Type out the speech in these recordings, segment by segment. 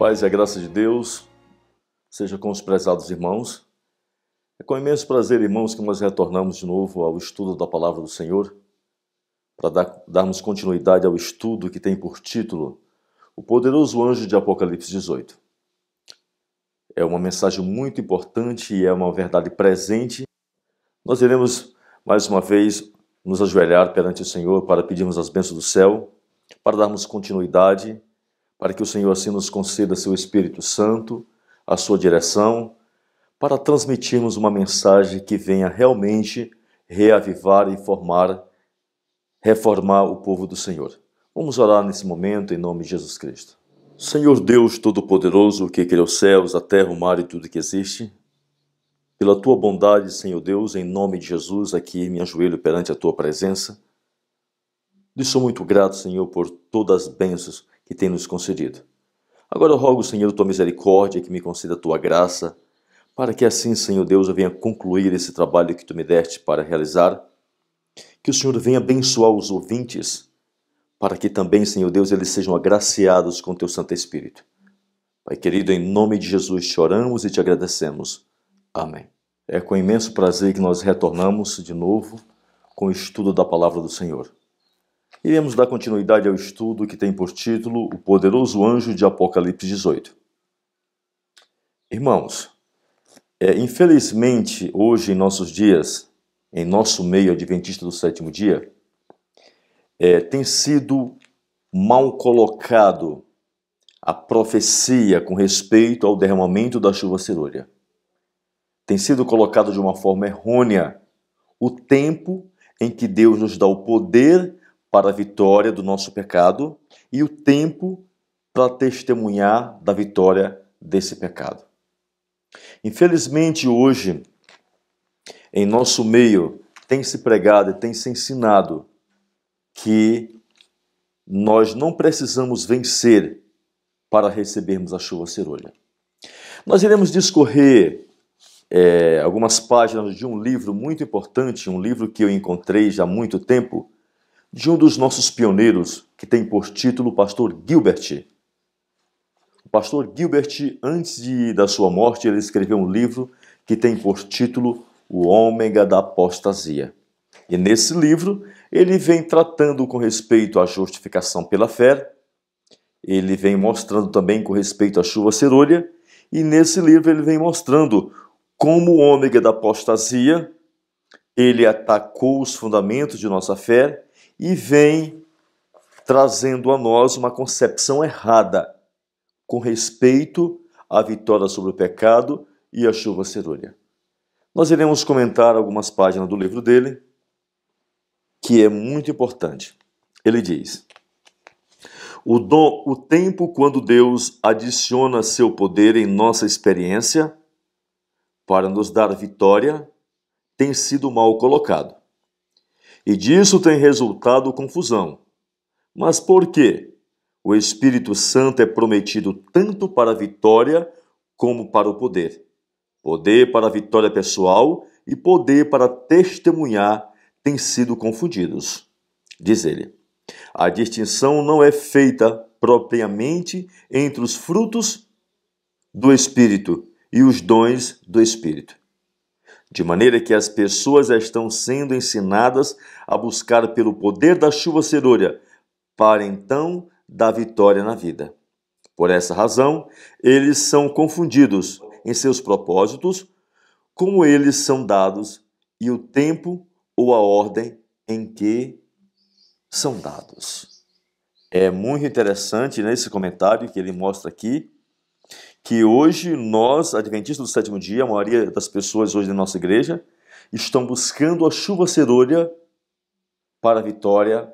Paz e a graça de Deus seja com os prezados irmãos. É com imenso prazer, irmãos, que nós retornamos de novo ao estudo da Palavra do Senhor, para darmos continuidade ao estudo que tem por título O Poderoso Anjo de Apocalipse 18. É uma mensagem muito importante e é uma verdade presente. Nós iremos, mais uma vez, nos ajoelhar perante o Senhor para pedirmos as bênçãos do céu, para darmos continuidade, para que o Senhor assim nos conceda seu Espírito Santo, a sua direção, para transmitirmos uma mensagem que venha realmente reavivar e reformar o povo do Senhor. Vamos orar nesse momento em nome de Jesus Cristo. Senhor Deus Todo-Poderoso, que criou os céus, a terra, o mar e tudo que existe, pela tua bondade, Senhor Deus, em nome de Jesus, aqui me ajoelho perante a tua presença. Lhe sou muito grato, Senhor, por todas as bênçãos que tem nos concedido. Agora eu rogo, Senhor, tua misericórdia, que me conceda a tua graça, para que assim, Senhor Deus, eu venha concluir esse trabalho que tu me deste para realizar. Que o Senhor venha abençoar os ouvintes, para que também, Senhor Deus, eles sejam agraciados com teu Santo Espírito. Pai querido, em nome de Jesus te oramos e te agradecemos. Amém. É com imenso prazer que nós retornamos de novo com o estudo da Palavra do Senhor. Iremos dar continuidade ao estudo que tem por título O Poderoso Anjo de Apocalipse 18. Irmãos, infelizmente, hoje em nossos dias, em nosso meio adventista do sétimo dia, tem sido mal colocado a profecia com respeito ao derramamento da chuva cerúlea. Tem sido colocado de uma forma errônea o tempo em que Deus nos dá o poder para a vitória do nosso pecado e o tempo para testemunhar da vitória desse pecado. Infelizmente, hoje, em nosso meio, tem se pregado e tem se ensinado que nós não precisamos vencer para recebermos a chuva cerúlea. Nós iremos discorrer algumas páginas de um livro muito importante, um livro que eu encontrei já há muito tempo, de um dos nossos pioneiros, que tem por título o pastor Gilbert. O pastor Gilbert, antes da sua morte, ele escreveu um livro que tem por título O Ômega da Apostasia. E nesse livro, ele vem tratando com respeito à justificação pela fé, ele vem mostrando também com respeito à chuva cerúlea, e nesse livro ele vem mostrando como o ômega da apostasia, ele atacou os fundamentos de nossa fé, e vem trazendo a nós uma concepção errada com respeito à vitória sobre o pecado e a chuva cerúlea. Nós iremos comentar algumas páginas do livro dele, que é muito importante. Ele diz: o tempo quando Deus adiciona seu poder em nossa experiência para nos dar vitória tem sido mal colocado. E disso tem resultado confusão. Mas por quê? O Espírito Santo é prometido tanto para a vitória como para o poder. Poder para a vitória pessoal e poder para testemunhar têm sido confundidos. Diz ele: a distinção não é feita propriamente entre os frutos do Espírito e os dons do Espírito. De maneira que as pessoas estão sendo ensinadas a buscar pelo poder da chuva cerúlea, para então dar vitória na vida. Por essa razão, eles são confundidos em seus propósitos, como eles são dados, e o tempo ou a ordem em que são dados. É muito interessante nesse comentário que ele mostra aqui, que hoje nós, adventistas do sétimo dia, a maioria das pessoas hoje na nossa igreja, estão buscando a chuva cerúlea para a vitória,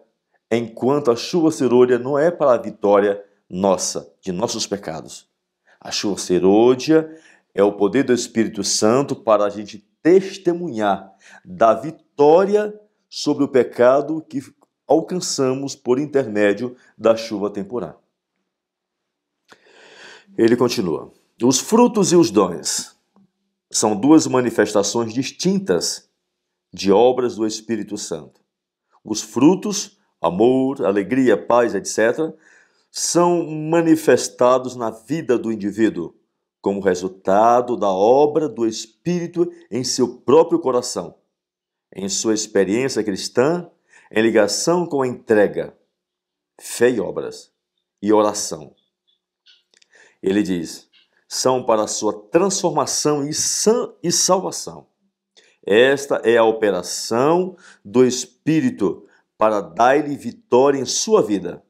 enquanto a chuva cerúlea não é para a vitória nossa, de nossos pecados. A chuva cerúlea é o poder do Espírito Santo para a gente testemunhar da vitória sobre o pecado que alcançamos por intermédio da chuva temporal. Ele continua: os frutos e os dons são duas manifestações distintas de obras do Espírito Santo. Os frutos, amor, alegria, paz, etc., são manifestados na vida do indivíduo, como resultado da obra do Espírito em seu próprio coração, em sua experiência cristã, em ligação com a entrega, fé e obras, e oração. Ele diz, são para a sua transformação e salvação. Esta é a operação do Espírito para dar-lhe vitória em sua vida.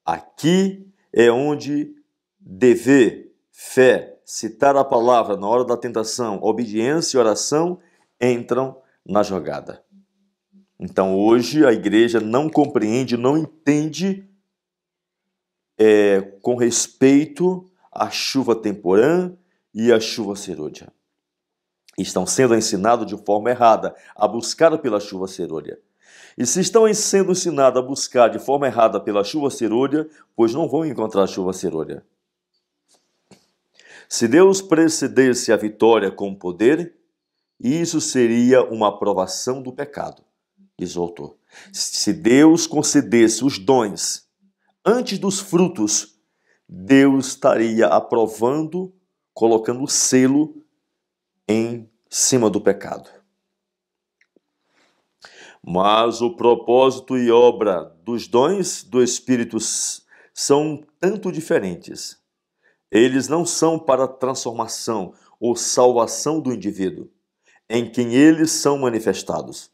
Aqui é onde dever, fé, citar a palavra na hora da tentação, obediência e oração entram na jogada. Então hoje a igreja não compreende, não entende com respeito à chuva temporã e à chuva serôdia. Estão sendo ensinados de forma errada a buscar pela chuva serôdia. E se estão sendo ensinados a buscar de forma errada pela chuva serôdia, pois não vão encontrar a chuva serôdia. Se Deus precedesse a vitória com poder, isso seria uma aprovação do pecado, diz o autor. Se Deus concedesse os dons antes dos frutos, Deus estaria aprovando, colocando o selo em cima do pecado. Mas o propósito e obra dos dons do Espírito são tanto diferentes. Eles não são para a transformação ou salvação do indivíduo, em quem eles são manifestados,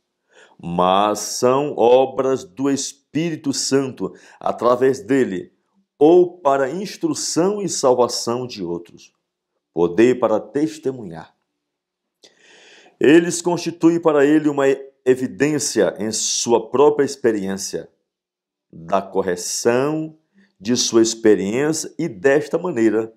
mas são obras do Espírito Santo através dele, ou para instrução e salvação de outros, poder para testemunhar. Eles constituem para ele uma evidência em sua própria experiência, da correção de sua experiência, e desta maneira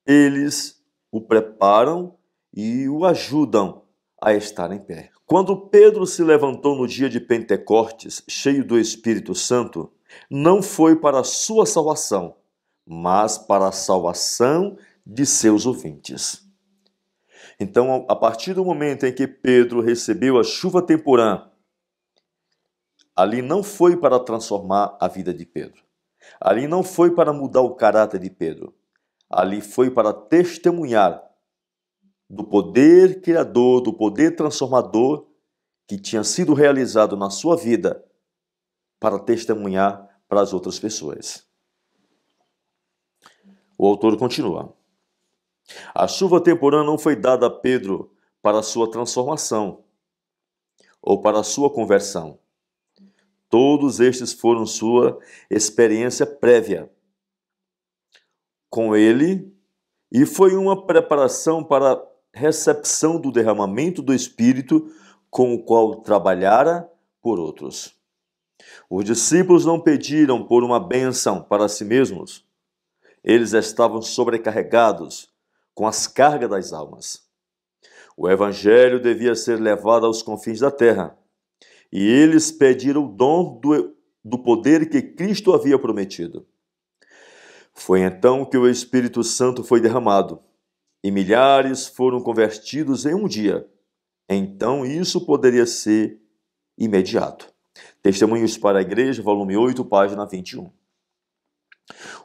eles o preparam e o ajudam a estar em pé. Quando Pedro se levantou no dia de Pentecostes, cheio do Espírito Santo, não foi para a sua salvação, mas para a salvação de seus ouvintes. Então, a partir do momento em que Pedro recebeu a chuva temporã, ali não foi para transformar a vida de Pedro. Ali não foi para mudar o caráter de Pedro. Ali foi para testemunhar do poder criador, do poder transformador que tinha sido realizado na sua vida, para testemunhar para as outras pessoas. O autor continua. A chuva temporã não foi dada a Pedro para a sua transformação ou para a sua conversão. Todos estes foram sua experiência prévia com ele, e foi uma preparação para a recepção do derramamento do Espírito com o qual trabalhara por outros. Os discípulos não pediram por uma bênção para si mesmos. Eles estavam sobrecarregados com as cargas das almas. O evangelho devia ser levado aos confins da terra, e eles pediram o dom do poder que Cristo havia prometido. Foi então que o Espírito Santo foi derramado, e milhares foram convertidos em um dia. Então isso poderia ser imediato. Testemunhos para a Igreja, volume 8, página 21.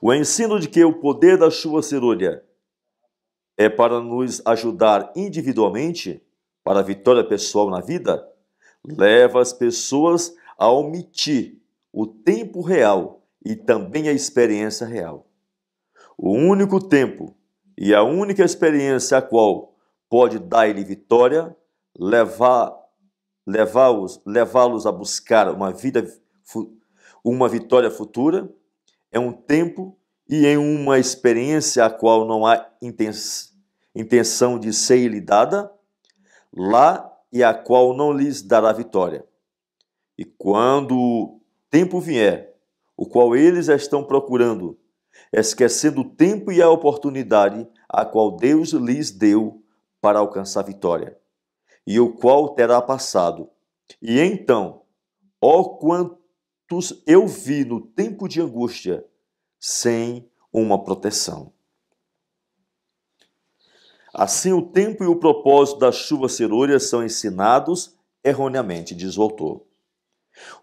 O ensino de que o poder da chuva serôdia é para nos ajudar individualmente para a vitória pessoal na vida, leva as pessoas a omitir o tempo real e também a experiência real. O único tempo e a única experiência a qual pode dar-lhe vitória, levá-los a buscar uma vitória futura, é um tempo e em uma experiência a qual não há intenção de ser-lhe dada, lá e a qual não lhes dará vitória. E quando o tempo vier, o qual eles estão procurando, esquecendo o tempo e a oportunidade a qual Deus lhes deu para alcançar vitória, e o qual terá passado. E então, ó quantos eu vi no tempo de angústia, sem uma proteção. Assim, o tempo e o propósito da chuva serôdia são ensinados erroneamente, diz o autor.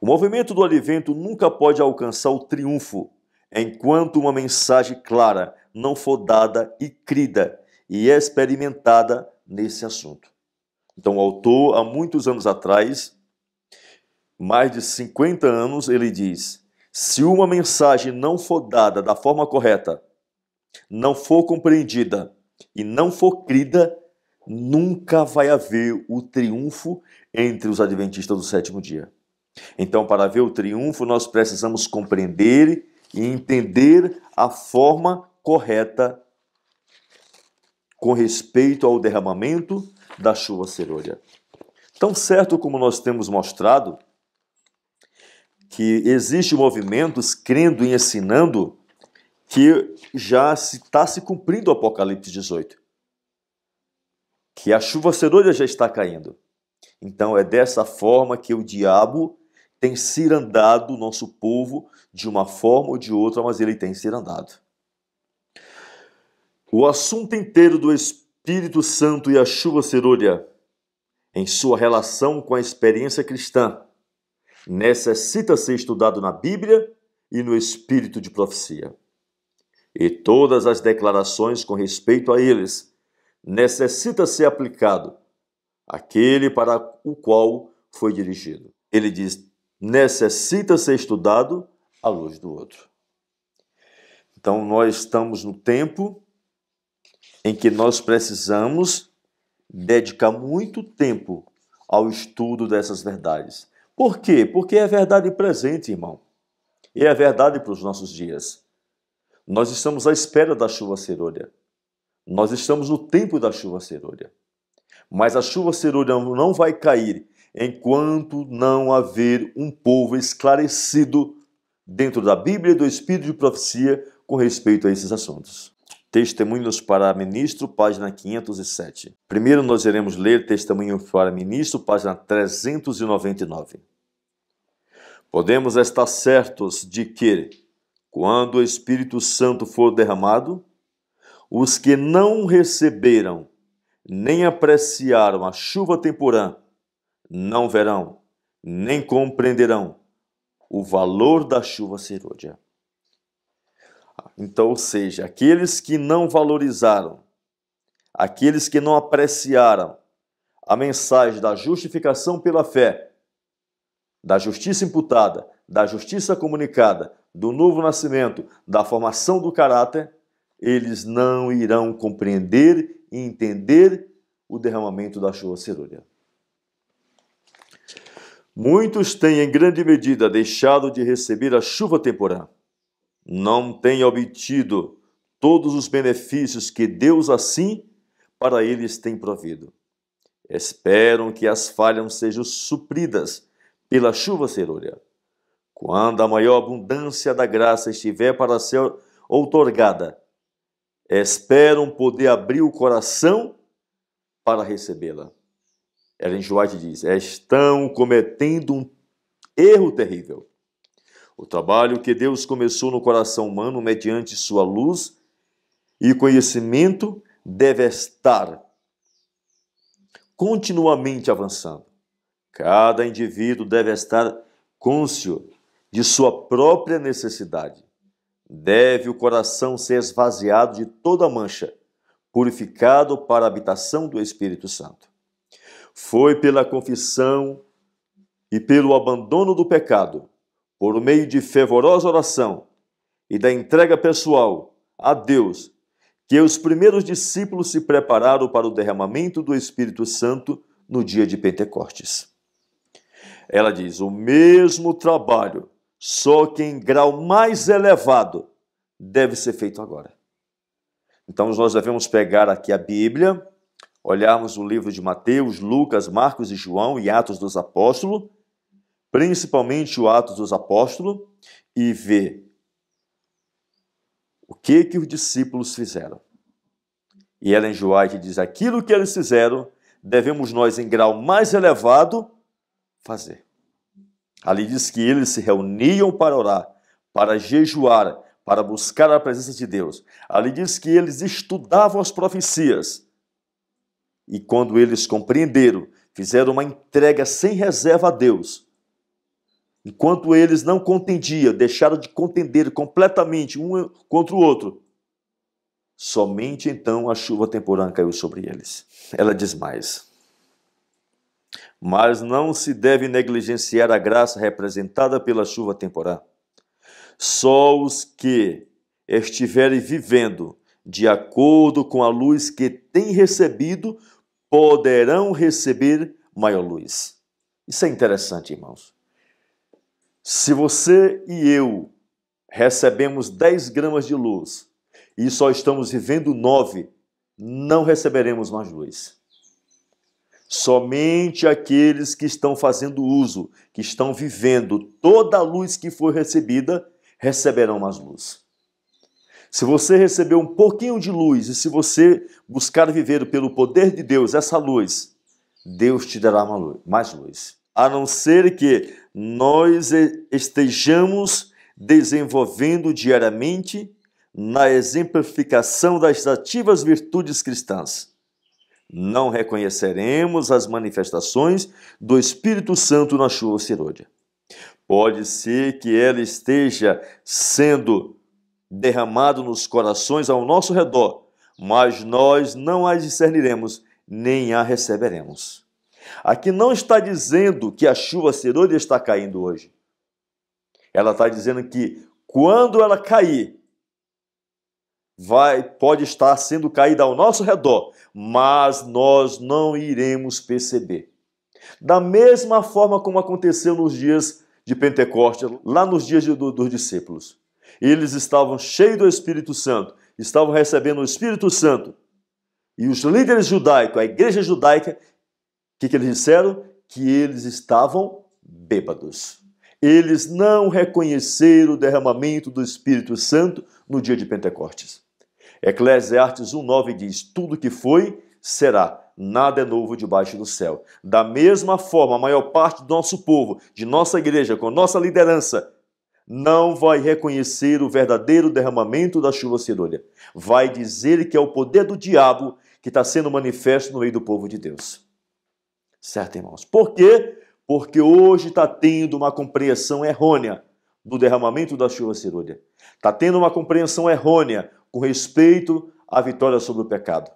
O movimento do advento nunca pode alcançar o triunfo enquanto uma mensagem clara não for dada e crida e experimentada nesse assunto. Então, o autor, há muitos anos atrás, mais de 50 anos, ele diz: se uma mensagem não for dada da forma correta, não for compreendida e não for crida, nunca vai haver o triunfo entre os adventistas do sétimo dia. Então, para ver o triunfo, nós precisamos compreender e entender a forma correta com respeito ao derramamento da chuva serôdia. Tão certo como nós temos mostrado que existem movimentos crendo e ensinando que já está se cumprindo o Apocalipse 18. Que a chuva serôdia já está caindo. Então é dessa forma que o diabo tem cirandado o nosso povo de uma forma ou de outra, mas ele tem cirandado. O assunto inteiro do Espírito Santo e a chuva serôdia, em sua relação com a experiência cristã, necessita ser estudado na Bíblia e no espírito de profecia. E todas as declarações com respeito a eles necessita ser aplicado aquele para o qual foi dirigido. Ele diz: necessita ser estudado à luz do outro. Então nós estamos no tempo em que nós precisamos dedicar muito tempo ao estudo dessas verdades. Por quê? Porque é verdade presente, irmão. E é verdade para os nossos dias. Nós estamos à espera da chuva serôdia. Nós estamos no tempo da chuva serôdia. Mas a chuva serôdia não vai cair enquanto não haver um povo esclarecido dentro da Bíblia e do Espírito de profecia com respeito a esses assuntos. Testemunhos para Ministro, página 507. Primeiro nós iremos ler Testemunho para Ministro, página 399. Podemos estar certos de que, quando o Espírito Santo for derramado, os que não receberam nem apreciaram a chuva temporã não verão, nem compreenderão o valor da chuva serôdia. Então, ou seja, aqueles que não valorizaram, aqueles que não apreciaram a mensagem da justificação pela fé, da justiça imputada, da justiça comunicada, do novo nascimento, da formação do caráter, eles não irão compreender e entender o derramamento da chuva serôdia. Muitos têm, em grande medida, deixado de receber a chuva temporã. Não têm obtido todos os benefícios que Deus assim para eles tem provido. Esperam que as falhas sejam supridas pela chuva serôdia. Quando a maior abundância da graça estiver para ser outorgada, esperam poder abrir o coração para recebê-la. Ellen G. White diz: estão cometendo um erro terrível. O trabalho que Deus começou no coração humano mediante sua luz e conhecimento deve estar continuamente avançando. Cada indivíduo deve estar cônscio de sua própria necessidade. Deve o coração ser esvaziado de toda mancha, purificado para a habitação do Espírito Santo. Foi pela confissão e pelo abandono do pecado, por meio de fervorosa oração e da entrega pessoal a Deus, que os primeiros discípulos se prepararam para o derramamento do Espírito Santo no dia de Pentecostes. Ela diz: o mesmo trabalho, só que em grau mais elevado, deve ser feito agora. Então nós devemos pegar aqui a Bíblia, olharmos o livro de Mateus, Lucas, Marcos e João e Atos dos Apóstolos, principalmente o Atos dos Apóstolos, e ver o que os discípulos fizeram. E Ellen G. White diz: aquilo que eles fizeram, devemos nós, em grau mais elevado, fazer. Ali diz que eles se reuniam para orar, para jejuar, para buscar a presença de Deus. Ali diz que eles estudavam as profecias. E quando eles compreenderam, fizeram uma entrega sem reserva a Deus, enquanto eles não contendiam, deixaram de contender completamente um contra o outro, somente então a chuva temporã caiu sobre eles. Ela diz mais: mas não se deve negligenciar a graça representada pela chuva temporã. Só os que estiverem vivendo de acordo com a luz que têm recebido poderão receber maior luz. Isso é interessante, irmãos. Se você e eu recebemos 10 gramas de luz e só estamos vivendo 9, não receberemos mais luz. Somente aqueles que estão fazendo uso, que estão vivendo toda a luz que foi recebida, receberão mais luz. Se você receber um pouquinho de luz e se você buscar viver pelo poder de Deus essa luz, Deus te dará mais luz. A não ser que nós estejamos desenvolvendo diariamente na exemplificação das ativas virtudes cristãs, não reconheceremos as manifestações do Espírito Santo na chuva serôdia. Pode ser que ela esteja sendo derramada nos corações ao nosso redor, mas nós não a discerniremos, nem a receberemos. Aqui não está dizendo que a chuva serôdia está caindo hoje. Ela está dizendo que quando ela cair, pode estar sendo caída ao nosso redor, mas nós não iremos perceber. Da mesma forma como aconteceu nos dias de Pentecostes, lá nos dias dos discípulos. Eles estavam cheios do Espírito Santo, estavam recebendo o Espírito Santo. E os líderes judaicos, a igreja judaica, o que eles disseram? Que eles estavam bêbados. Eles não reconheceram o derramamento do Espírito Santo no dia de Pentecostes. Eclesiastes 1:9 diz: tudo que foi, será. Nada é novo debaixo do céu. Da mesma forma, a maior parte do nosso povo, de nossa igreja, com nossa liderança, não vai reconhecer o verdadeiro derramamento da chuva serôdia. Vai dizer que é o poder do diabo que está sendo manifesto no meio do povo de Deus. Certo, irmãos? Por quê? Porque hoje está tendo uma compreensão errônea do derramamento da chuva serôdia. Está tendo uma compreensão errônea com respeito à vitória sobre o pecado.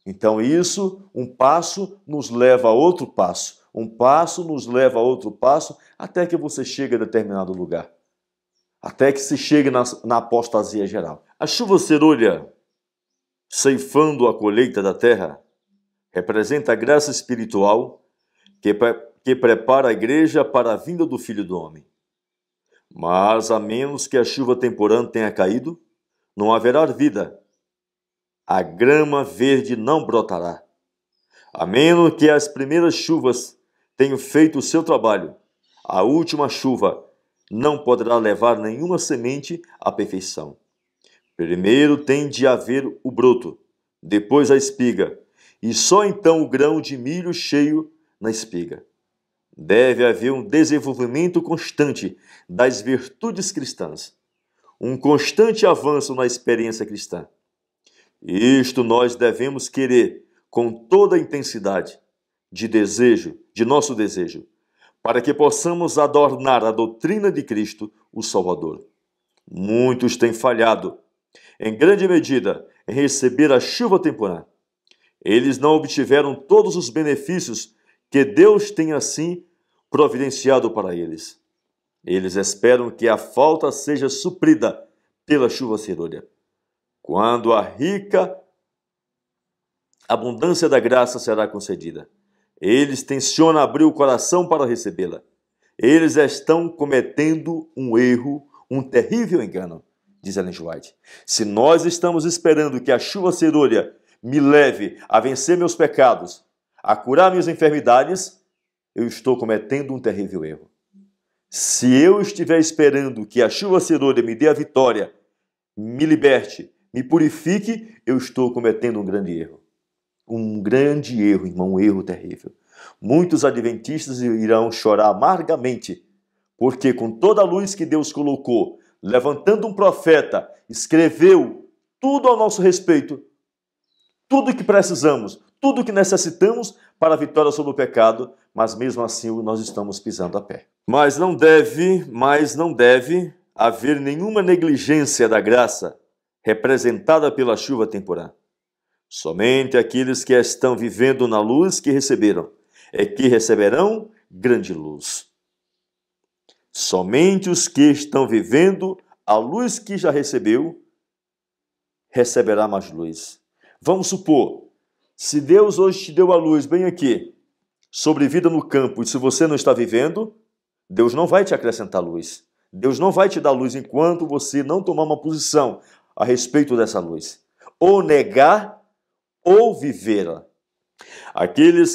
Então isso, um passo nos leva a outro passo. Um passo nos leva a outro passo, até que você chegue a determinado lugar. Até que se chegue na apostasia geral. A chuva serôdia, ceifando a colheita da terra, representa a graça espiritual que prepara a igreja para a vinda do Filho do Homem. Mas, a menos que a chuva temporã tenha caído, não haverá vida. A grama verde não brotará. A menos que as primeiras chuvas tenham feito o seu trabalho, a última chuva não poderá levar nenhuma semente à perfeição. Primeiro tem de haver o broto, depois a espiga, e só então o grão de milho cheio na espiga. Deve haver um desenvolvimento constante das virtudes cristãs, um constante avanço na experiência cristã. Isto nós devemos querer com toda a intensidade de nosso desejo, para que possamos adornar a doutrina de Cristo, o Salvador. Muitos têm falhado, em grande medida, em receber a chuva temporã. Eles não obtiveram todos os benefícios que Deus tem assim providenciado para eles. Eles esperam que a falta seja suprida pela chuva serôdia. Quando a rica abundância da graça será concedida, eles tencionam abrir o coração para recebê-la. Eles estão cometendo um erro, um terrível engano, diz Ellen White. Se nós estamos esperando que a chuva serôdia me leve a vencer meus pecados, a curar minhas enfermidades, eu estou cometendo um terrível erro. Se eu estiver esperando que a chuva serôdia me dê a vitória, me liberte, me purifique, eu estou cometendo um grande erro. Um grande erro, irmão, um erro terrível. Muitos adventistas irão chorar amargamente, porque com toda a luz que Deus colocou, levantando um profeta, escreveu tudo ao nosso respeito, tudo o que precisamos, tudo o que necessitamos para a vitória sobre o pecado, mas mesmo assim nós estamos pisando a pé. Mas não deve haver nenhuma negligência da graça representada pela chuva temporã. Somente aqueles que estão vivendo na luz que receberam é que receberão grande luz. Somente os que estão vivendo a luz que já recebeu receberá mais luz. Vamos supor, se Deus hoje te deu a luz bem aqui, sobre vida no campo, e se você não está vivendo, Deus não vai te acrescentar luz. Deus não vai te dar luz enquanto você não tomar uma posição a respeito dessa luz. Ou negar ou vivê-la. Aqueles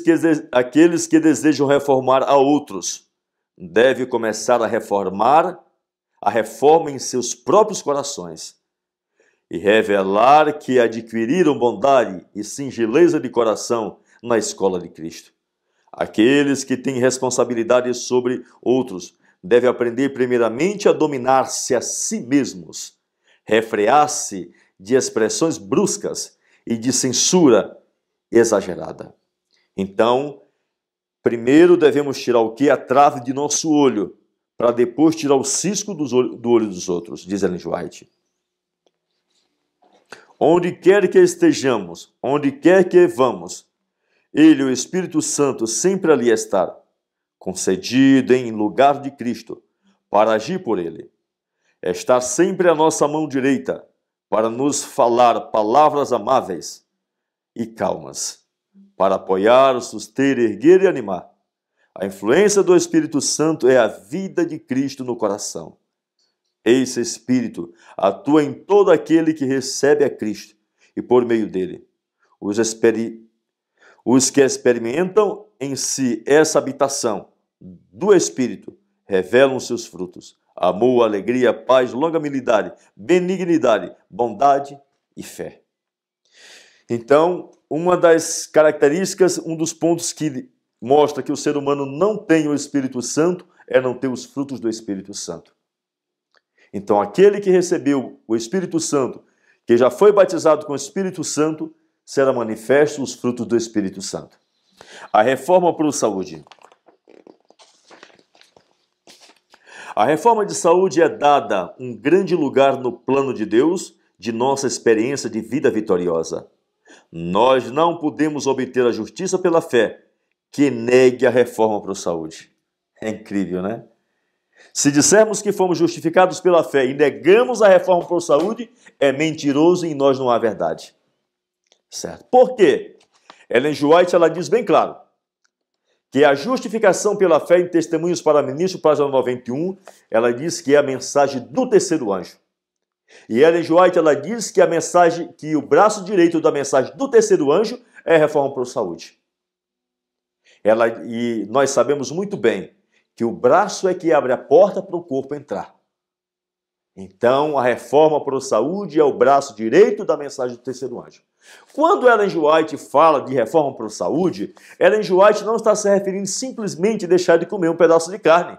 que desejam reformar a outros devem começar a reforma em seus próprios corações e revelar que adquiriram bondade e singeleza de coração na escola de Cristo. Aqueles que têm responsabilidade sobre outros devem aprender primeiramente a dominar-se a si mesmos, refrear-se de expressões bruscas e de censura exagerada. Então, primeiro devemos tirar o quê? A trave de nosso olho, para depois tirar o cisco do olho dos outros, diz Ellen White. Onde quer que estejamos, onde quer que vamos, Ele, o Espírito Santo, sempre ali está, concedido em lugar de Cristo, para agir por Ele. Estar sempre à nossa mão direita, para nos falar palavras amáveis e calmas, para apoiar, suster, erguer e animar. A influência do Espírito Santo é a vida de Cristo no coração. Esse Espírito atua em todo aquele que recebe a Cristo e por meio dele. Os que experimentam em si essa habitação do Espírito revelam seus frutos: amor, alegria, paz, longanimidade, benignidade, bondade e fé. Então, uma das características, um dos pontos que mostra que o ser humano não tem o Espírito Santo é não ter os frutos do Espírito Santo. Então, aquele que recebeu o Espírito Santo, que já foi batizado com o Espírito Santo, será manifesto os frutos do Espírito Santo. A reforma para a saúde. A reforma de saúde é dada um grande lugar no plano de Deus de nossa experiência de vida vitoriosa. Nós não podemos obter a justiça pela fé que negue a reforma para a saúde. É incrível, né? Se dissermos que fomos justificados pela fé e negamos a reforma para a saúde, é mentiroso e em nós não há verdade. Certo? Por quê? Ellen White, ela diz bem claro que a justificação pela fé em Testemunhos para Ministros, página 91, ela diz que é a mensagem do terceiro anjo. E Ellen White, ela diz que a mensagem, que o braço direito da mensagem do terceiro anjo é a reforma para a saúde. E nós sabemos muito bem que o braço é que abre a porta para o corpo entrar. Então, a reforma para a saúde é o braço direito da mensagem do terceiro anjo. Quando Ellen White fala de reforma para a saúde, Ellen White não está se referindo simplesmente a deixar de comer um pedaço de carne.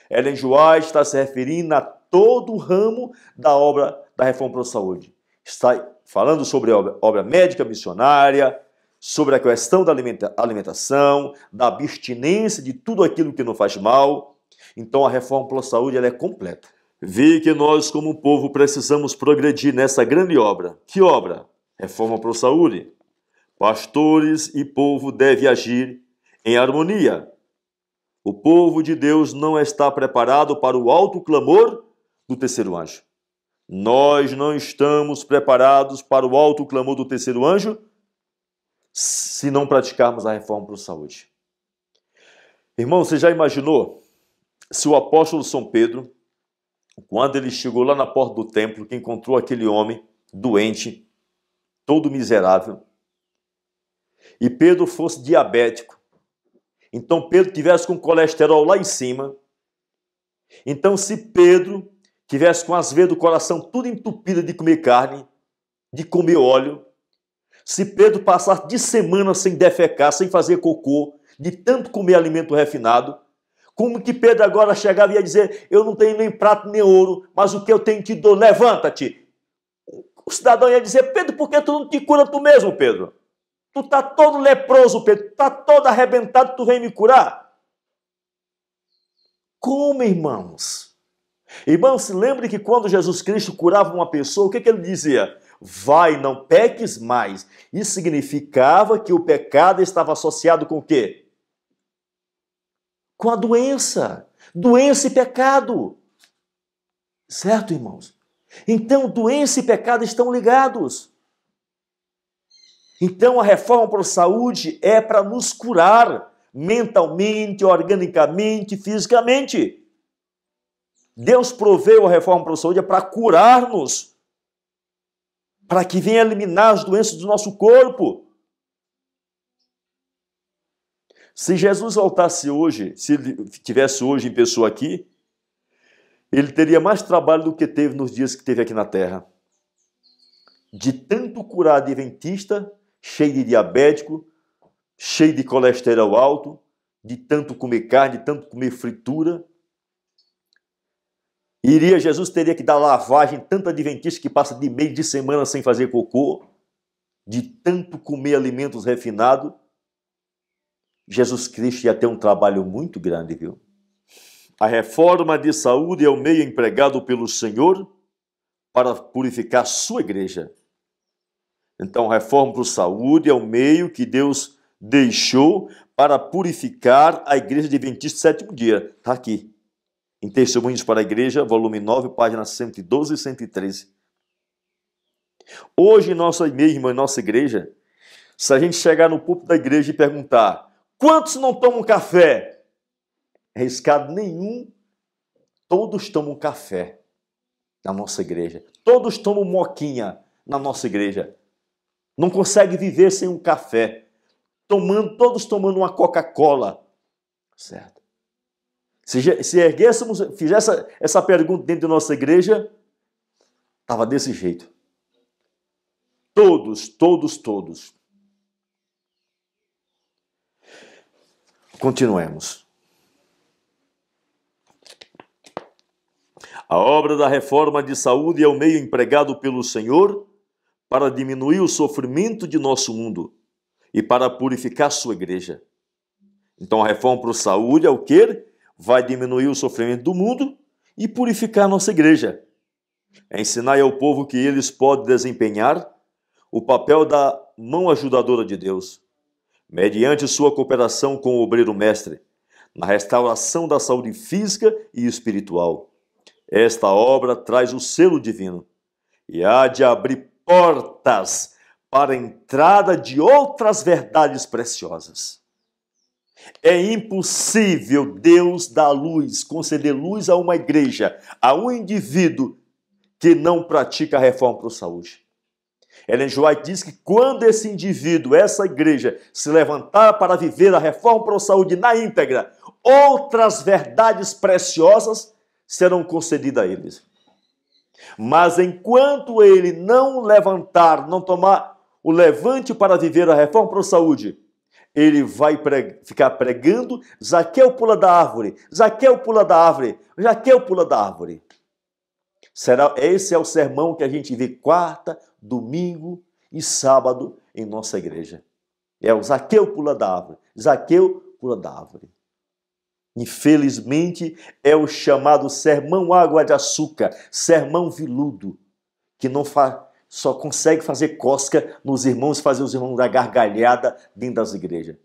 Ellen White está se referindo a todo o ramo da obra da reforma para a saúde. Está falando sobre a obra médica missionária, sobre a questão da alimentação, da abstinência de tudo aquilo que não faz mal. Então a reforma para a saúde ela é completa. Vê que nós como povo precisamos progredir nessa grande obra. Que obra? Reforma para a saúde. Pastores e povo devem agir em harmonia. O povo de Deus não está preparado para o alto clamor do terceiro anjo. Nós não estamos preparados para o alto clamor do terceiro anjo se não praticarmos a reforma para a saúde. Irmão, você já imaginou se o apóstolo São Pedro, quando ele chegou lá na porta do templo, que encontrou aquele homem doente, todo miserável, e Pedro fosse diabético, então Pedro tivesse com colesterol lá em cima, então se Pedro tivesse com as veias do coração tudo entupidas de comer carne, de comer óleo, se Pedro passasse de semana sem defecar, sem fazer cocô, de tanto comer alimento refinado, como que Pedro agora chegava e ia dizer, eu não tenho nem prata nem ouro, mas o que eu tenho te dou, levanta-te. O cidadão ia dizer: Pedro, por que tu não te cura tu mesmo, Pedro? Tu está todo leproso, Pedro, tu está todo arrebentado, tu vem me curar? Como, irmãos? Irmãos, se lembre que quando Jesus Cristo curava uma pessoa, o que ele dizia? Vai, não peques mais. Isso significava que o pecado estava associado com o quê? Com a doença. Doença e pecado. Certo, irmãos? Então, doença e pecado estão ligados. Então, a reforma para a saúde é para nos curar mentalmente, organicamente, fisicamente. Deus proveu a reforma para a saúde para curar-nos, para que venha eliminar as doenças do nosso corpo. Se Jesus voltasse hoje, se ele estivesse hoje em pessoa aqui, ele teria mais trabalho do que teve nos dias que teve aqui na terra. De tanto curar adventista, cheio de diabético, cheio de colesterol alto, de tanto comer carne, de tanto comer fritura. Jesus teria que dar lavagem, tanto adventista que passa de meio de semana sem fazer cocô, de tanto comer alimentos refinados. Jesus Cristo ia ter um trabalho muito grande, viu? A reforma de saúde é o meio empregado pelo Senhor para purificar a sua igreja. Então, a reforma para a saúde é o meio que Deus deixou para purificar a igreja adventista do sétimo dia. Está aqui. Em Testemunhos para a Igreja, volume 9, páginas 112 e 113. Hoje, nossa irmã, nossa igreja, se a gente chegar no púlpito da igreja e perguntar: quantos não tomam café? Arriscado nenhum. Todos tomam café na nossa igreja. Todos tomam moquinha na nossa igreja. Não consegue viver sem um café. Todos tomando uma Coca-Cola. Certo? Se erguêssemos, fizesse essa pergunta dentro da nossa igreja, estava desse jeito. Todos. Continuemos. A obra da reforma de saúde é o meio empregado pelo Senhor para diminuir o sofrimento de nosso mundo e para purificar sua igreja. Então a reforma para a saúde é o quê? Vai diminuir o sofrimento do mundo e purificar a nossa igreja. É ensinar ao povo que eles podem desempenhar o papel da mão ajudadora de Deus, mediante sua cooperação com o obreiro mestre, na restauração da saúde física e espiritual. Esta obra traz o selo divino e há de abrir portas para a entrada de outras verdades preciosas. É impossível Deus dar luz, conceder luz a uma igreja, a um indivíduo que não pratica a reforma para a saúde. Ellen G. White diz que quando esse indivíduo, essa igreja, se levantar para viver a reforma para a saúde na íntegra, outras verdades preciosas serão concedidas a eles. Mas enquanto ele não levantar, não tomar o levante para viver a reforma para a saúde, ele vai ficar pregando: Zaqueu pula da árvore, Zaqueu pula da árvore, Zaqueu pula da árvore. Esse é o sermão que a gente vê quarta, domingo e sábado em nossa igreja. É o Zaqueu pula da árvore, Zaqueu pula da árvore. Infelizmente, é o chamado sermão água de açúcar, sermão viludo, que só consegue fazer cosca nos irmãos, fazer os irmãos dar gargalhada dentro das igrejas.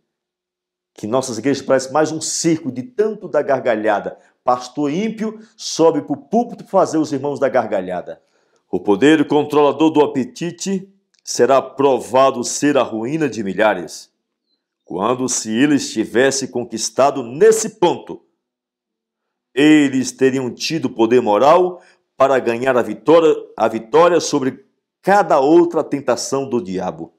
Que nossas igrejas parecem mais um circo de tanto da gargalhada. Pastor ímpio sobe para o púlpito para fazer os irmãos da gargalhada. O poder controlador do apetite será provado ser a ruína de milhares. Quando, se eles tivessem conquistado nesse ponto, eles teriam tido poder moral para ganhar a vitória sobre cada outra tentação do diabo.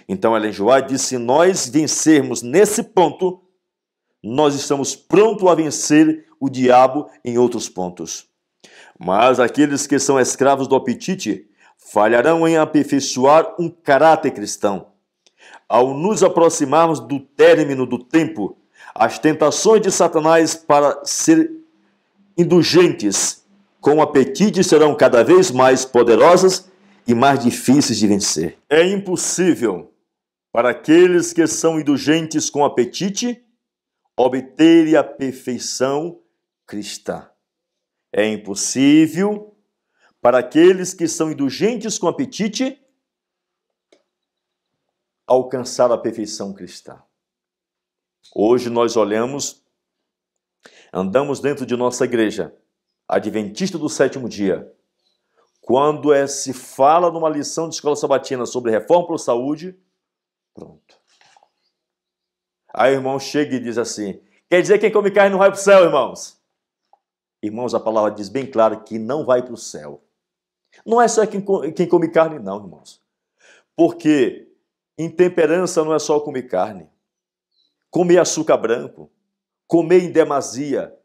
Então Ellen G. White diz: se nós vencermos nesse ponto, nós estamos prontos a vencer o diabo em outros pontos. Mas aqueles que são escravos do apetite falharão em aperfeiçoar um caráter cristão. Ao nos aproximarmos do término do tempo, as tentações de Satanás para ser indulgentes com o apetite serão cada vez mais poderosas e mais difíceis de vencer. É impossível para aqueles que são indulgentes com apetite obterem a perfeição cristã. É impossível para aqueles que são indulgentes com apetite alcançar a perfeição cristã. Hoje nós andamos dentro de nossa igreja, adventista do sétimo dia. Quando se fala numa lição de escola sabatina sobre reforma para a saúde, pronto. Aí o irmão chega e diz assim, quer dizer que quem come carne não vai para o céu, irmãos? Irmãos, a palavra diz bem claro que não vai para o céu. Não é só quem come carne não, irmãos. Porque intemperança não é só comer carne. Comer açúcar branco, comer em demasia,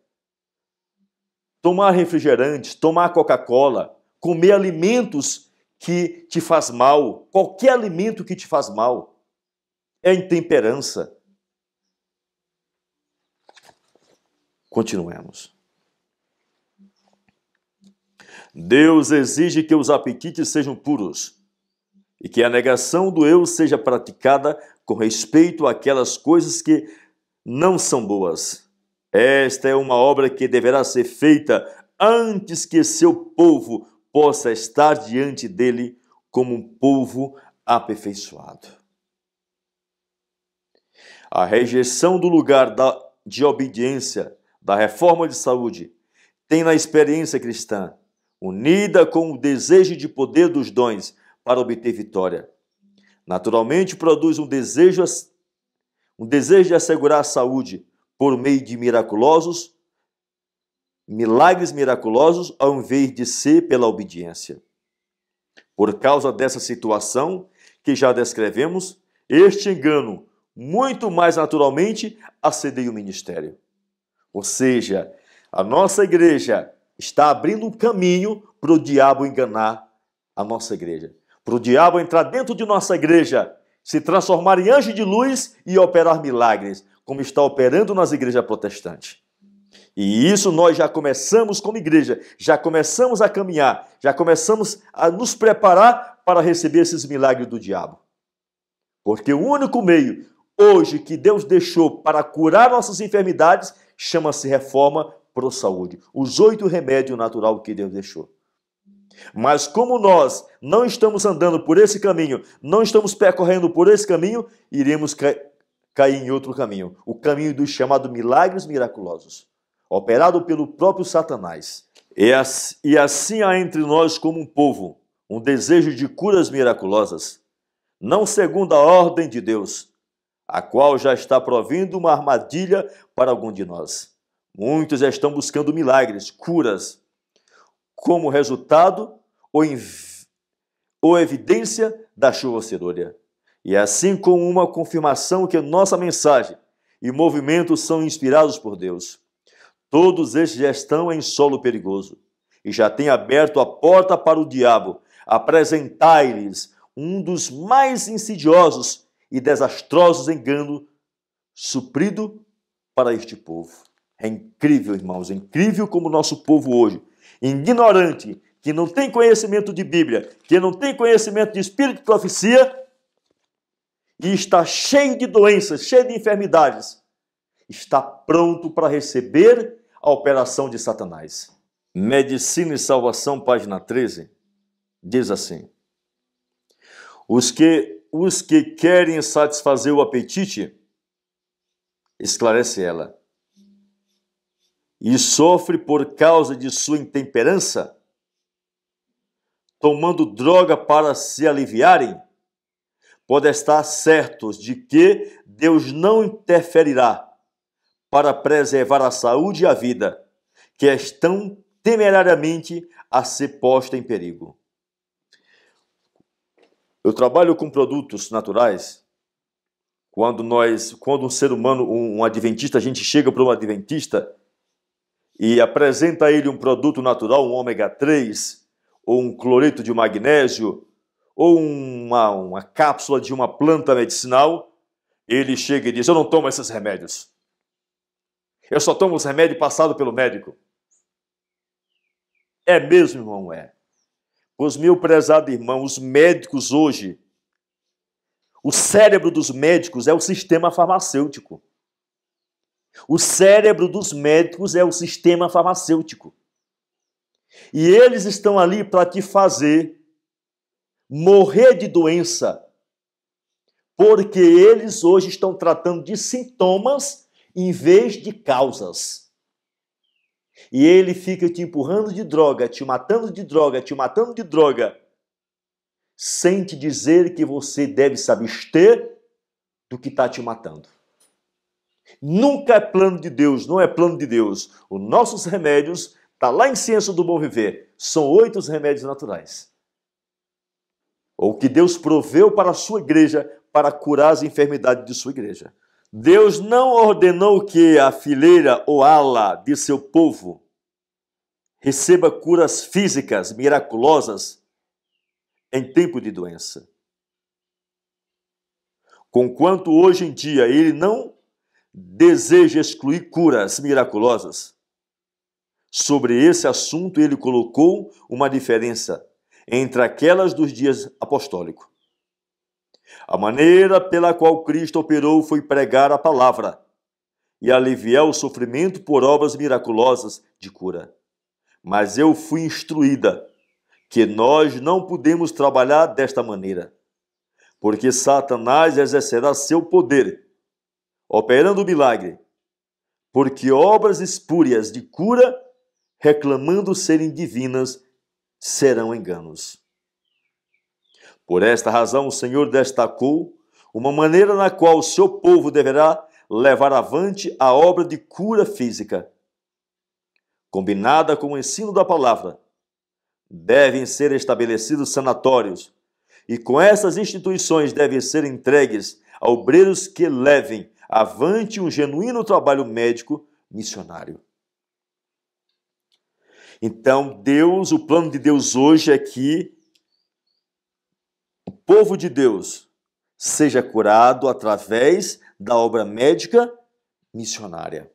tomar refrigerantes, tomar Coca-Cola, comer alimentos que te faz mal, qualquer alimento que te faz mal, é intemperança. Continuemos. Deus exige que os apetites sejam puros e que a negação do eu seja praticada com respeito àquelas coisas que não são boas. Esta é uma obra que deverá ser feita antes que seu povo possa estar diante dele como um povo aperfeiçoado. A rejeição do lugar de obediência da reforma de saúde tem na experiência cristã, unida com o desejo de poder dos dons para obter vitória. Naturalmente produz um desejo de assegurar a saúde por meio de milagres miraculosos, ao invés de ser pela obediência. Por causa dessa situação que já descrevemos, este engano, muito mais naturalmente, assedia o ministério. Ou seja, a nossa igreja está abrindo um caminho para o diabo enganar a nossa igreja. Para o diabo entrar dentro de nossa igreja, se transformar em anjo de luz e operar milagres, como está operando nas igrejas protestantes. E isso nós já começamos como igreja, já começamos a caminhar, já começamos a nos preparar para receber esses milagres do diabo. Porque o único meio hoje que Deus deixou para curar nossas enfermidades chama-se reforma pro saúde. Os 8 remédios naturais que Deus deixou. Mas como nós não estamos andando por esse caminho, não estamos percorrendo por esse caminho, iremos cair em outro caminho. O caminho dos chamados milagres miraculosos, operado pelo próprio Satanás. E assim há entre nós como um povo, um desejo de curas miraculosas, não segundo a ordem de Deus, a qual já está provindo uma armadilha para algum de nós. Muitos estão buscando milagres, curas, como resultado ou evidência da chuva serôdia. E assim como uma confirmação que nossa mensagem e movimentos são inspirados por Deus. Todos estes já estão em solo perigoso e já têm aberto a porta para o diabo apresentar-lhes um dos mais insidiosos e desastrosos enganos suprido para este povo. É incrível, irmãos, é incrível como o nosso povo hoje, ignorante, que não tem conhecimento de Bíblia, que não tem conhecimento de espírito de profecia, e está cheio de doenças, cheio de enfermidades, está pronto para receber a operação de Satanás. Medicina e Salvação, página 13, diz assim: Os que querem satisfazer o apetite, esclarece ela, e sofre por causa de sua intemperança, tomando droga para se aliviarem, podem estar certos de que Deus não interferirá para preservar a saúde e a vida, que estão temerariamente a ser posta em perigo. Eu trabalho com produtos naturais. Quando um ser humano, um adventista, a gente chega para um adventista e apresenta a ele um produto natural, um ômega 3, ou um cloreto de magnésio, ou uma cápsula de uma planta medicinal, ele chega e diz: eu não tomo esses remédios. Eu só tomo os remédios passados pelo médico. É mesmo, irmão, é. Pois, meu prezado irmão, os médicos hoje, o cérebro dos médicos é o sistema farmacêutico. O cérebro dos médicos é o sistema farmacêutico. E eles estão ali para te fazer morrer de doença, porque eles hoje estão tratando de sintomas em vez de causas. E ele fica te empurrando de droga, te matando de droga, te matando de droga, sem te dizer que você deve se abster do que está te matando. Nunca é plano de Deus, não é plano de Deus. Os nossos remédios, está lá em Ciência do Bom Viver, são 8 remédios naturais. Ou que Deus proveu para a sua igreja, para curar as enfermidades de sua igreja. Deus não ordenou que a fileira ou ala de seu povo receba curas físicas miraculosas em tempo de doença. Conquanto hoje em dia ele não deseja excluir curas miraculosas, sobre esse assunto ele colocou uma diferença entre aquelas dos dias apostólicos. A maneira pela qual Cristo operou foi pregar a palavra e aliviar o sofrimento por obras miraculosas de cura. Mas eu fui instruída que nós não podemos trabalhar desta maneira, porque Satanás exercerá seu poder, operando o milagre, porque obras espúrias de cura, reclamando serem divinas, serão enganos. Por esta razão, o Senhor destacou uma maneira na qual o seu povo deverá levar avante a obra de cura física. Combinada com o ensino da palavra, devem ser estabelecidos sanatórios, e com essas instituições devem ser entregues a obreiros que levem avante um genuíno trabalho médico missionário. Então, o plano de Deus hoje é que o povo de Deus seja curado através da obra médica missionária.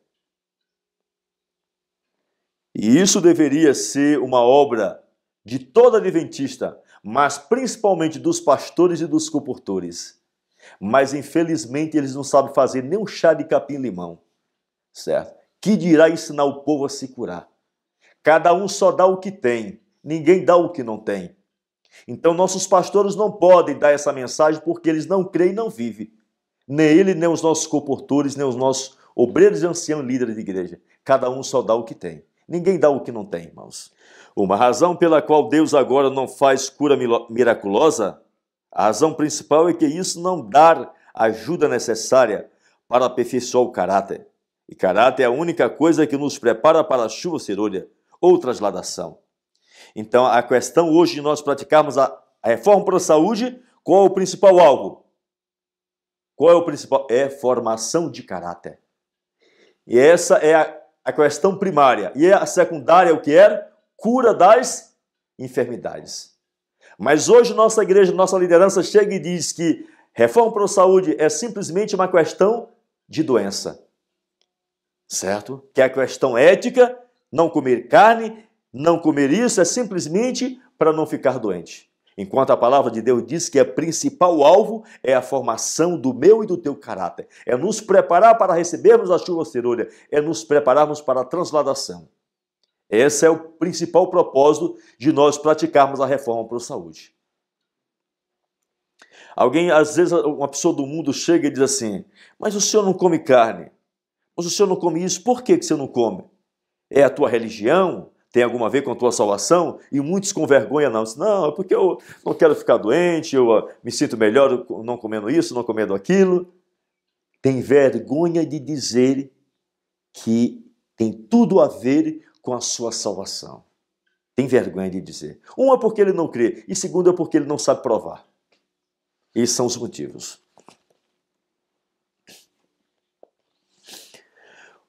E isso deveria ser uma obra de toda adventista, mas principalmente dos pastores e dos comportores. Mas, infelizmente, eles não sabem fazer nem um chá de capim-limão, certo? Que dirá ensinar o povo a se curar? Cada um só dá o que tem, ninguém dá o que não tem. Então, nossos pastores não podem dar essa mensagem porque eles não creem e não vivem. Nem ele, nem os nossos comportores, nem os nossos obreiros e anciãos líderes de igreja. Cada um só dá o que tem. Ninguém dá o que não tem, irmãos. Uma razão pela qual Deus agora não faz cura miraculosa, a razão principal é que isso não dá a ajuda necessária para aperfeiçoar o caráter. E caráter é a única coisa que nos prepara para a chuva serolha ou trasladação. Então, a questão hoje de nós praticarmos a reforma para a saúde, qual é o principal alvo? Qual é o principal? É formação de caráter. E essa é a questão primária. E a secundária é o que é? Cura das enfermidades. Mas hoje nossa igreja, nossa liderança chega e diz que reforma para a saúde é simplesmente uma questão de doença. Certo? Que é a questão ética, não comer carne, não comer isso é simplesmente para não ficar doente. Enquanto a palavra de Deus diz que o principal alvo é a formação do meu e do teu caráter. É nos preparar para recebermos a chuva serolha. É nos prepararmos para a transladação. Esse é o principal propósito de nós praticarmos a reforma para a saúde. Alguém, às vezes, uma pessoa do mundo chega e diz assim, mas o senhor não come carne? Mas o senhor não come isso, por que você não come? É a tua religião? Tem alguma a ver com a tua salvação? E muitos com vergonha não. Não, é porque eu não quero ficar doente, eu me sinto melhor não comendo isso, não comendo aquilo. Tem vergonha de dizer que tem tudo a ver com a sua salvação. Tem vergonha de dizer. Um é porque ele não crê, e segundo é porque ele não sabe provar. Esses são os motivos.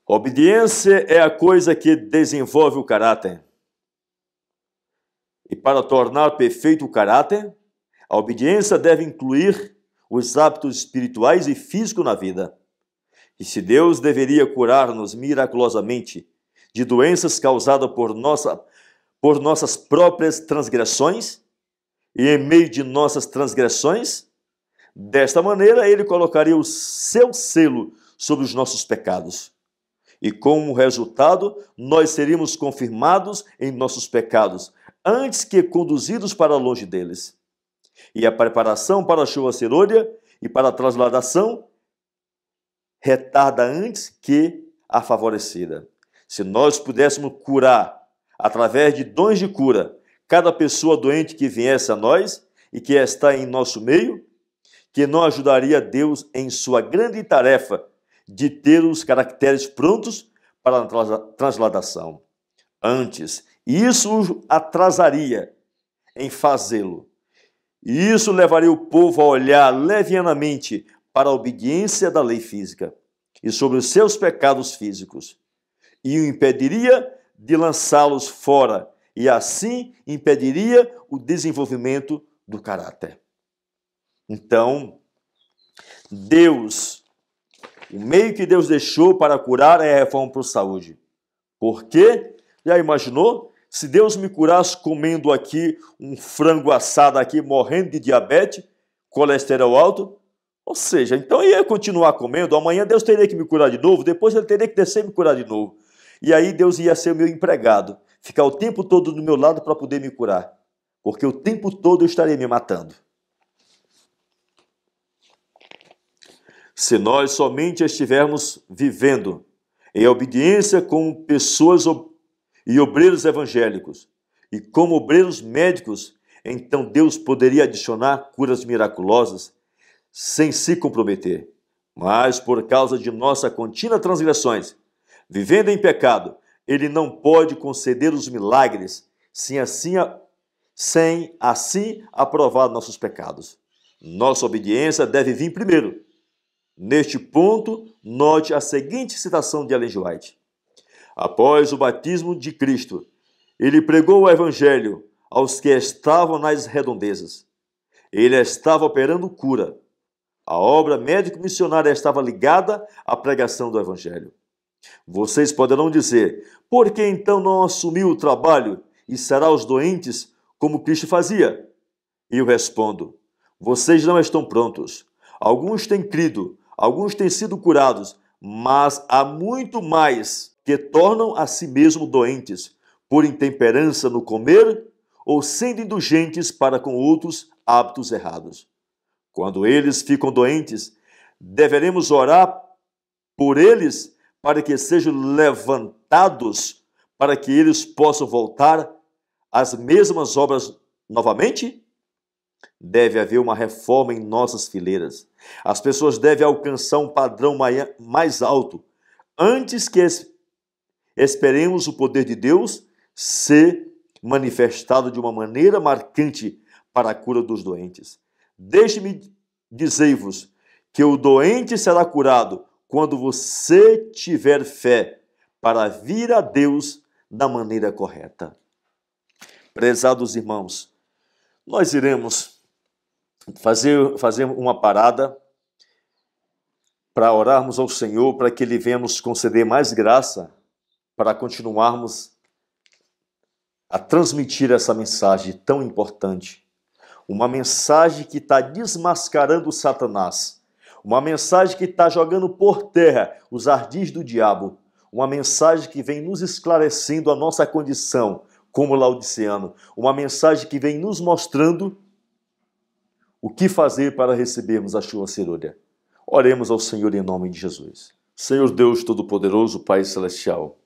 Obediência é a coisa que desenvolve o caráter. E para tornar perfeito o caráter, a obediência deve incluir os hábitos espirituais e físicos na vida. E se Deus deveria curar-nos miraculosamente de doenças causadas por nossas próprias transgressões, e em meio de nossas transgressões. Desta maneira, ele colocaria o seu selo sobre os nossos pecados. E como resultado, nós seríamos confirmados em nossos pecados, antes que conduzidos para longe deles. E a preparação para a chuva serôdia e para a transladação retarda antes que a favorecida. Se nós pudéssemos curar, através de dons de cura, cada pessoa doente que viesse a nós e que está em nosso meio, que não ajudaria Deus em sua grande tarefa de ter os caracteres prontos para a transladação. Antes, isso o atrasaria em fazê-lo. E isso levaria o povo a olhar levianamente para a obediência da lei física e sobre os seus pecados físicos, e o impediria de lançá-los fora, e assim impediria o desenvolvimento do caráter. Então, o meio que Deus deixou para curar é a reforma por saúde. Por quê? Já imaginou? Se Deus me curasse comendo aqui um frango assado aqui, morrendo de diabetes, colesterol alto, ou seja, então eu ia continuar comendo, amanhã Deus teria que me curar de novo, depois ele teria que descer e me curar de novo. E aí Deus ia ser o meu empregado, ficar o tempo todo do meu lado para poder me curar, porque o tempo todo eu estaria me matando. Se nós somente estivermos vivendo em obediência como pessoas e obreiros evangélicos, e como obreiros médicos, então Deus poderia adicionar curas miraculosas sem se comprometer. Mas por causa de nossas contínuas transgressões, vivendo em pecado, Ele não pode conceder os milagres sem assim aprovar nossos pecados. Nossa obediência deve vir primeiro. Neste ponto, note a seguinte citação de Ellen G. White. Após o batismo de Cristo, ele pregou o evangelho aos que estavam nas redondezas. Ele estava operando cura. A obra médico-missionária estava ligada à pregação do evangelho. Vocês poderão dizer, por que então não assumiu o trabalho e será os doentes como Cristo fazia? E eu respondo, vocês não estão prontos. Alguns têm crido, alguns têm sido curados, mas há muito mais que tornam a si mesmo doentes, por intemperança no comer ou sendo indulgentes para com outros hábitos errados. Quando eles ficam doentes, deveremos orar por eles para que sejam levantados, para que eles possam voltar às mesmas obras novamente? Deve haver uma reforma em nossas fileiras. As pessoas devem alcançar um padrão mais alto antes que esperemos o poder de Deus ser manifestado de uma maneira marcante para a cura dos doentes. Deixe-me dizer-vos que o doente será curado quando você tiver fé para vir a Deus da maneira correta. Prezados irmãos, nós iremos fazer uma parada para orarmos ao Senhor, para que Ele venha nos conceder mais graça para continuarmos a transmitir essa mensagem tão importante. Uma mensagem que está desmascarando Satanás. Uma mensagem que está jogando por terra os ardis do diabo. Uma mensagem que vem nos esclarecendo a nossa condição como laodiceano. Uma mensagem que vem nos mostrando o que fazer para recebermos a chuva serôdia. Oremos ao Senhor em nome de Jesus. Senhor Deus Todo-Poderoso, Pai Celestial,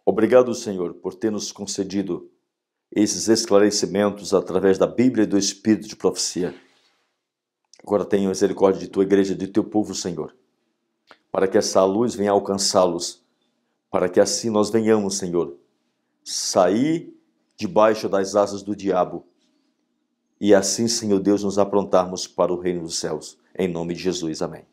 obrigado, Senhor, por ter nos concedido esses esclarecimentos através da Bíblia e do Espírito de profecia. Agora tenha misericórdia de tua igreja, de teu povo, Senhor, para que essa luz venha alcançá-los, para que assim nós venhamos, Senhor, sair debaixo das asas do diabo e assim, Senhor Deus, nos aprontarmos para o reino dos céus. Em nome de Jesus, amém.